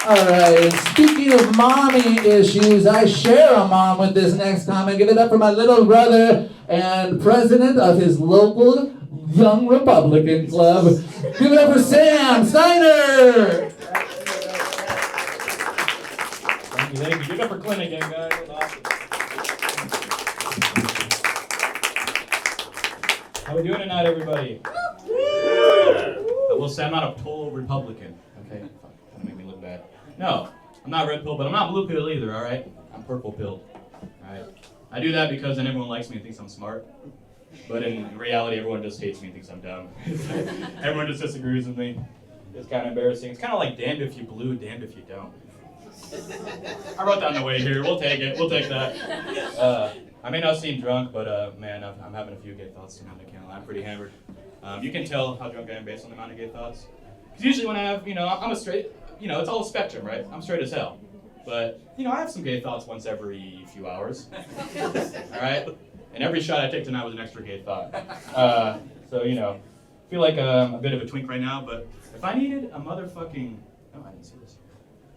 All right, and speaking of mommy issues, I share a mom with this next comment. Give it up for my little brother and president of his local Young Republican Club. Give it up for Sam Steiner. Thank you. Give it up for Clint again, guys. That's awesome. How we doing tonight, everybody? I will say I'm not a total Republican. Okay, kind of make me look bad. No, I'm not red pill, but I'm not blue pill either. All right, I'm purple pill. All right, I do that because then everyone likes me and thinks I'm smart. But in reality, everyone just hates me and thinks I'm dumb. Everyone just disagrees with me. It's kind of embarrassing. It's kind of like damned if you blue, damned if you don't. I wrote down the way here. We'll take it. We'll take that. I may not seem drunk, but man, I'm having a few gay thoughts tonight. I can't lie. I'm pretty hammered. You can tell how drunk I am based on the amount of gay thoughts. Because usually when I have, I'm a straight, it's all a spectrum, right? I'm straight as hell. But, I have some gay thoughts once every few hours. All right? And every shot I take tonight was an extra gay thought. So, feel like I'm a bit of a twink right now, but if I needed a motherfucking, I didn't see this.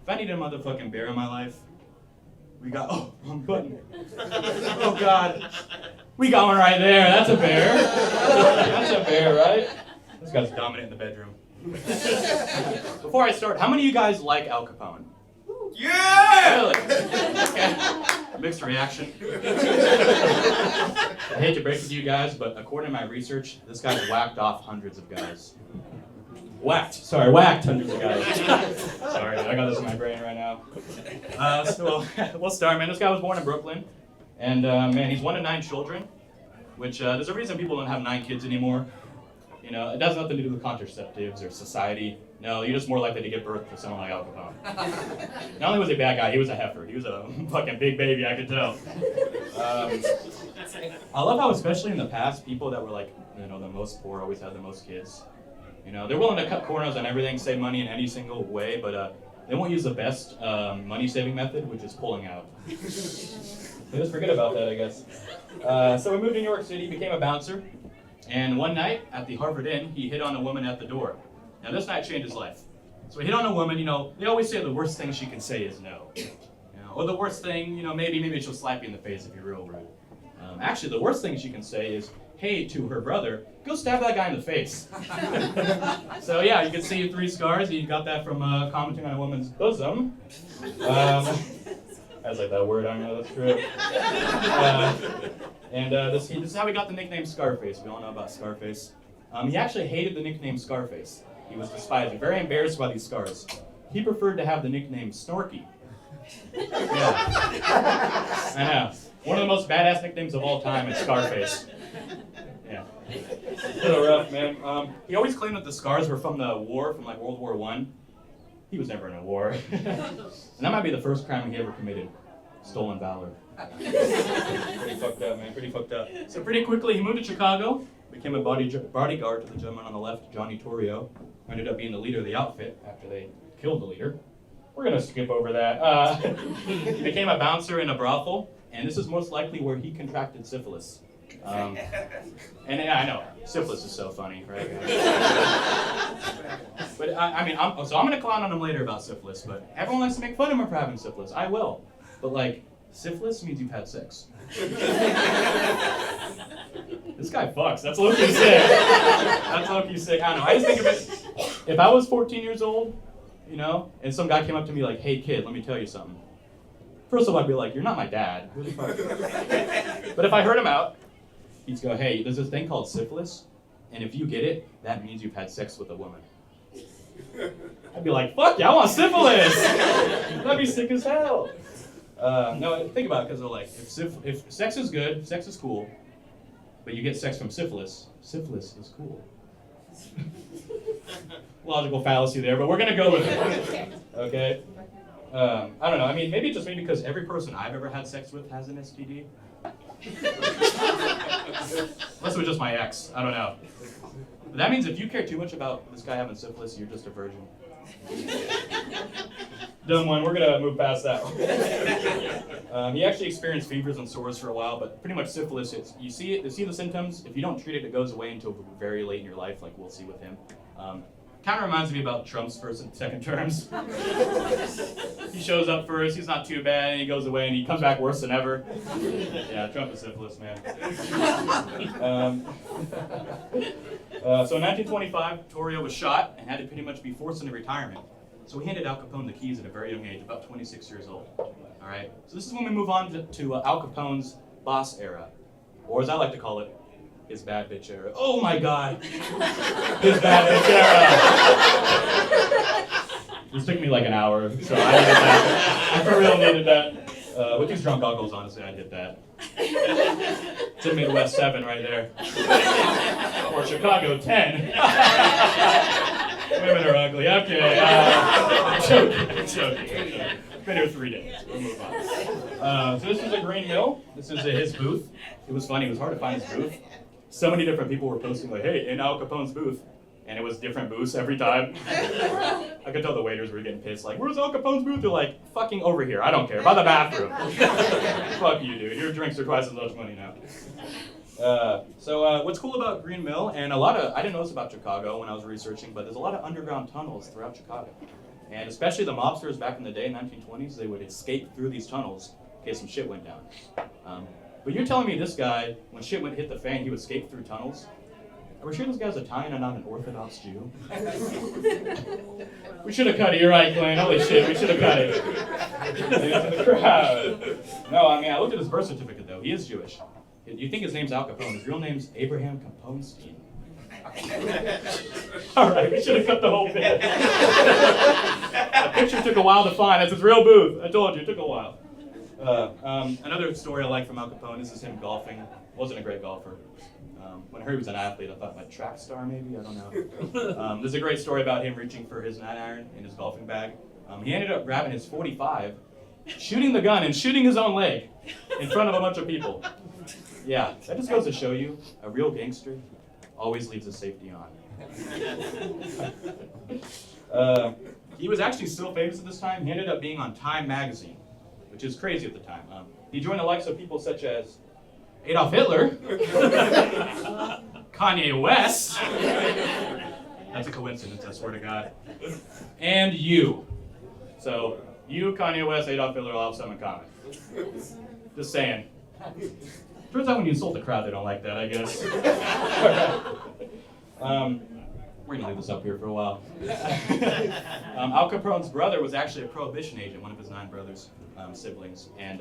If I needed a motherfucking bear in my life, we got, wrong button. Oh God. We got one right there. That's a bear. That's a bear, right? This guy's dominant in the bedroom. Before I start, how many of you guys like Al Capone? Yeah! Really? Okay. Mixed reaction. I hate to break it to you guys, but according to my research, this guy's whacked off hundreds of guys. Whacked hundreds of guys. Sorry, I got this in my brain right now. So we'll start, man. This guy was born in Brooklyn, and man, he's one of 9 children, which there's a reason people don't have 9 kids anymore. It has nothing to do with contraceptives or society. No, you're just more likely to give birth to someone like Al Capone. Not only was he a bad guy, he was a heifer. He was a fucking big baby, I could tell. I love how, especially in the past, people that were like, the most poor always had the most kids. They're willing to cut corners on everything, save money in any single way, but they won't use the best money-saving method, which is pulling out. They just forget about that, I guess. So we moved to New York City, became a bouncer, and one night at the Harvard Inn, he hit on a woman at the door. Now this night changed his life. So he hit on a woman, they always say the worst thing she can say is no. Or the worst thing, maybe she'll slap you in the face if you're real rude. Actually, the worst thing she can say is, hey, to her brother, go stab that guy in the face. So yeah, you can see 3 scars. You got that from commenting on a woman's bosom. I was like, that word, I don't know, that's true. This is how we got the nickname Scarface. We all know about Scarface. He actually hated the nickname Scarface. He was despised, very embarrassed by these scars. He preferred to have the nickname Snorky. Yeah. I know. One of the most badass nicknames of all time is Scarface. Yeah. A little rough, man. He always claimed that the scars were from the war, from like World War I. He was never in a war. And that might be the first crime he ever committed. Stolen valor. Pretty fucked up, man. Pretty fucked up. So pretty quickly he moved to Chicago, became a bodyguard to the gentleman on the left, Johnny Torrio. Ended up being the leader of the outfit after they killed the leader. We're gonna skip over that. He became a bouncer in a brothel, and this is most likely where he contracted syphilis. And yeah, I know, syphilis is so funny, right? But I'm gonna clown on him later about syphilis, but everyone likes to make fun of him for having syphilis. I will. But syphilis means you've had sex. This guy fucks. That's low-key sick. That's low-key sick. I don't know. I just think of it, if I was 14 years old, and some guy came up to me like, hey kid, let me tell you something. First of all, I'd be like, you're not my dad. Who the fuck? But if I heard him out, he'd go, hey, there's this thing called syphilis, and if you get it, that means you've had sex with a woman. I'd be like, fuck yeah, I want syphilis! That'd be sick as hell. No, think about it, because they're like, if sex is good, sex is cool, but you get sex from syphilis, syphilis is cool. Logical fallacy there, but we're gonna go with it. Okay? I don't know, maybe just because every person I've ever had sex with has an STD. Unless it was just my ex, I don't know. But that means if you care too much about this guy having syphilis, you're just a virgin. Dumb one, we're gonna move past that one. He actually experienced fevers and sores for a while, but pretty much syphilis, you see the symptoms, if you don't treat it, it goes away until very late in your life, like we'll see with him. Kind of reminds me about Trump's first and second terms. He shows up first, he's not too bad, and he goes away, and he comes back worse than ever. Yeah, Trump is syphilis, man. So in 1925, Torrio was shot and had to pretty much be forced into retirement. So he handed Al Capone the keys at a very young age, about 26 years old. All right. So this is when we move on to Al Capone's boss era, or as I like to call it, his bad bitch era. Oh my God, his bad bitch era. This took me like an hour, so I needed that. I for real needed that. With these drunk goggles, honestly, I'd hit that. It's in Midwest 7 right there. Or Chicago 10. Women are ugly. Okay. I'm joking. Been here 3 days. We'll move on. So this is a green mill. This is his booth. It was funny. It was hard to find his booth. So many different people were posting like, hey, in Al Capone's booth. And it was different booths every time. I could tell the waiters were getting pissed, like, where's Al Capone's booth? They're like, fucking over here, I don't care, by the bathroom. Fuck you, dude, your drinks are twice as much money now. So what's cool about Green Mill, and I didn't know this about Chicago when I was researching, but there's a lot of underground tunnels throughout Chicago. And especially the mobsters back in the day, 1920s, they would escape through these tunnels in case some shit went down. But you're telling me this guy, when shit hit the fan, he would escape through tunnels? Are we sure this guy's Italian and not an Orthodox Jew? We should have cut it. You're right, Glenn. Holy shit, we should have cut it. Into the crowd. No, I mean, I looked at his birth certificate, though. He is Jewish. You think his name's Al Capone. His real name's Abraham Caponstein. All right, we should have cut the whole bit. The picture took a while to find. That's his real booth. I told you, it took a while. Another story I like from Al Capone is him golfing. Wasn't a great golfer. When I heard he was an athlete, I thought like track star maybe, I don't know. There's a great story about him reaching for his 9-iron in his golfing bag. He ended up grabbing his .45, shooting the gun and shooting his own leg in front of a bunch of people. Yeah, that just goes to show you, a real gangster always leaves his safety on. He was actually still famous at this time. He ended up being on Time magazine, which is crazy at the time. He joined the likes of people such as Adolf Hitler, Kanye West, that's a coincidence, I swear to God, and you. So, you, Kanye West, Adolf Hitler all have something in common. Just saying. Turns out when you insult the crowd, they don't like that, I guess. We're gonna leave this up here for a while. Al Capone's brother was actually a prohibition agent, one of his 9 brothers, siblings, and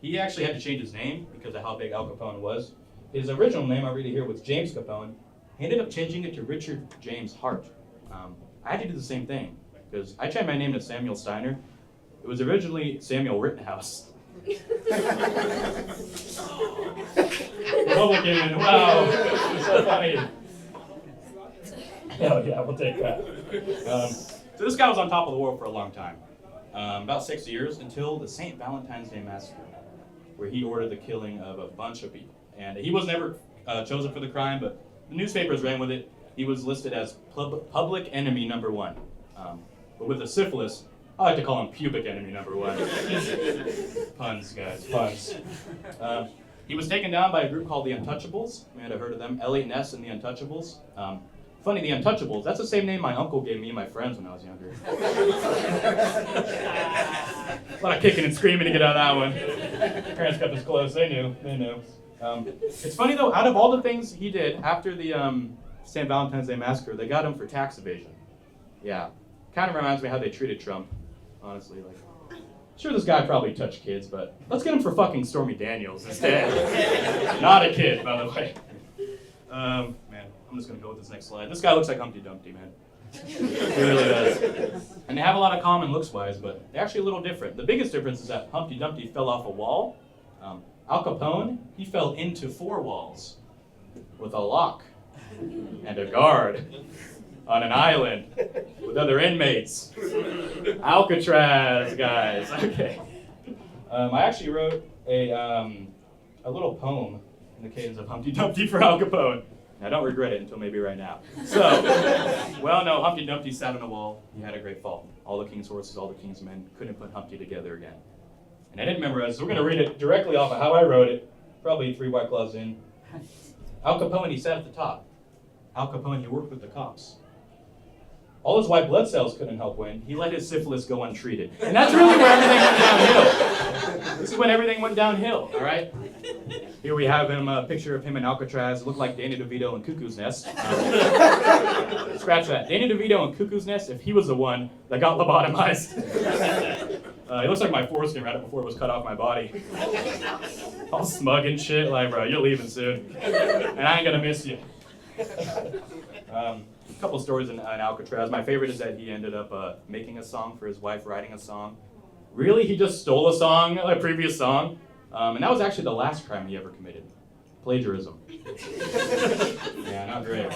he actually had to change his name because of how big Al Capone was. His original name, I'll read it here, was James Capone. He ended up changing it to Richard James Hart. I had to do the same thing because I changed my name to Samuel Steiner. It was originally Samuel Rittenhouse. Republican, wow, so funny. Hell yeah, we'll take that. So this guy was on top of the world for a long time. About 6 years until the St. Valentine's Day Massacre, where he ordered the killing of a bunch of people. And he was never chosen for the crime, but the newspapers ran with it. He was listed as public enemy number 1. But with the syphilis, I like to call him pubic enemy number 1. Puns, guys, puns. He was taken down by a group called the Untouchables. You might have heard of them, Elliot Ness and the Untouchables. Funny, the Untouchables, that's the same name my uncle gave me and my friends when I was younger. A lot of kicking and screaming to get out of that one. Parents kept us close, they knew. It's funny though, out of all the things he did after the St. Valentine's Day Massacre, they got him for tax evasion. Yeah, kind of reminds me how they treated Trump, honestly. Like, sure, this guy probably touched kids, but let's get him for fucking Stormy Daniels instead. Not a kid, by the way. Man, I'm just gonna go with this next slide. This guy looks like Humpty Dumpty, man. He really does. And they have a lot of common looks-wise, but they're actually a little different. The biggest difference is that Humpty Dumpty fell off a wall. Al Capone, he fell into 4 walls with a lock and a guard on an island with other inmates. Alcatraz, guys. Okay. I actually wrote a little poem in the cadence of Humpty Dumpty for Al Capone. I don't regret it until maybe right now. So, well, no, Humpty Dumpty sat on a wall. He had a great fall. All the king's horses, all the king's men couldn't put Humpty together again. And I didn't memorize, so we're going to read it directly off of how I wrote it, probably 3 White Claws in. Al Capone, he sat at the top. Al Capone, he worked with the cops. all his white blood cells couldn't help win. He let his syphilis go untreated. And that's really where everything went downhill. This is when everything went downhill, all right? Here we have him, a picture of him in Alcatraz. It looked like Danny DeVito in Cuckoo's Nest. Scratch that. Danny DeVito in Cuckoo's Nest, if he was the one that got lobotomized. He looks like my foreskin right before it was cut off my body. All smug and shit, like, bro, you're leaving soon. And I ain't gonna miss you. A couple stories in Alcatraz. My favorite is that he ended up making a song for his wife, writing a song. Really? He just stole a song, a previous song? And that was actually the last crime he ever committed. Plagiarism. Yeah, not great.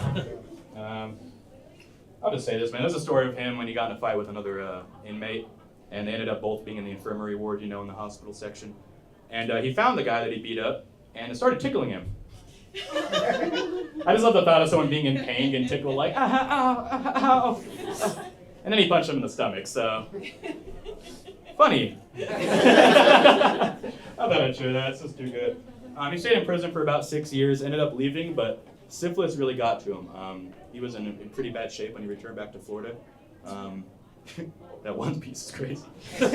I'll just say this, man. There's a story of him when he got in a fight with another inmate, and they ended up both being in the infirmary ward, you know, in the hospital section. And he found the guy that he beat up, and started tickling him. I just love the thought of someone being in pain, getting tickled, like, ow, ow, ow. And then he punched him in the stomach, so. Funny. I thought I'd share that, it's just too good. He stayed in prison for about 6 years, ended up leaving, but syphilis really got to him. He was in pretty bad shape when he returned back to Florida. That one piece is crazy. Oh,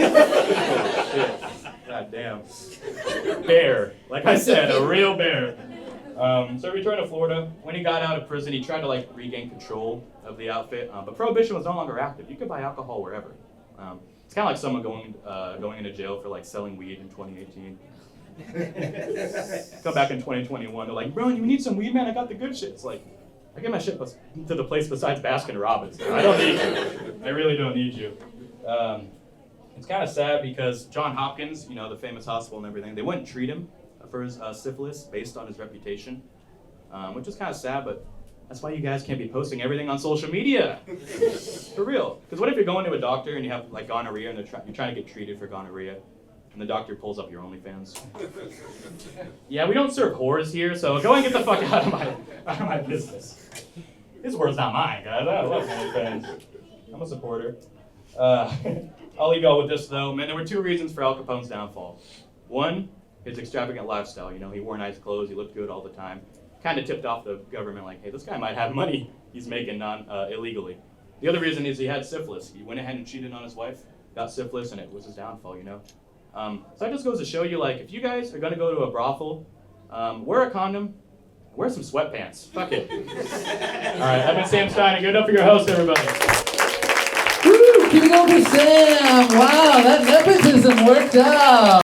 shit. God damn. Bear. Like I said, a real bear. So he returned to Florida. When he got out of prison, he tried to regain control of the outfit, but prohibition was no longer active. You could buy alcohol wherever. It's kind of like someone going into jail for selling weed in 2018. Come back in 2021, they're like, bro, you need some weed, man? I got the good shit. It's like, I get my shit to the place besides Baskin Robbins. I don't need you. I really don't need you. It's kind of sad because John Hopkins, you know, the famous hospital and everything, they wouldn't treat him for his syphilis based on his reputation, which is kind of sad, but that's why you guys can't be posting everything on social media. For real. Because what if you're going to a doctor and you have gonorrhea and you're trying to get treated for gonorrhea, and the doctor pulls up your OnlyFans? Yeah, we don't serve whores here, so go and get the fuck out of my business. His word's not mine, guys. I love OnlyFans. I'm a supporter. I'll leave y'all with this though. Man, there were 2 reasons for Al Capone's downfall. One, his extravagant lifestyle. You know, he wore nice clothes, he looked good all the time. Kind of tipped off the government like, hey, this guy might have money he's making illegally. The other reason is he had syphilis. He went ahead and cheated on his wife, got syphilis, and it was his downfall, you know? So that just goes to show you, if you guys are going to go to a brothel, wear a condom, wear some sweatpants. Fuck it. All right, I've been Sam Stein, and give it up for your host, everybody. Woo! Keep it going for Sam! Wow, that nepotism worked out!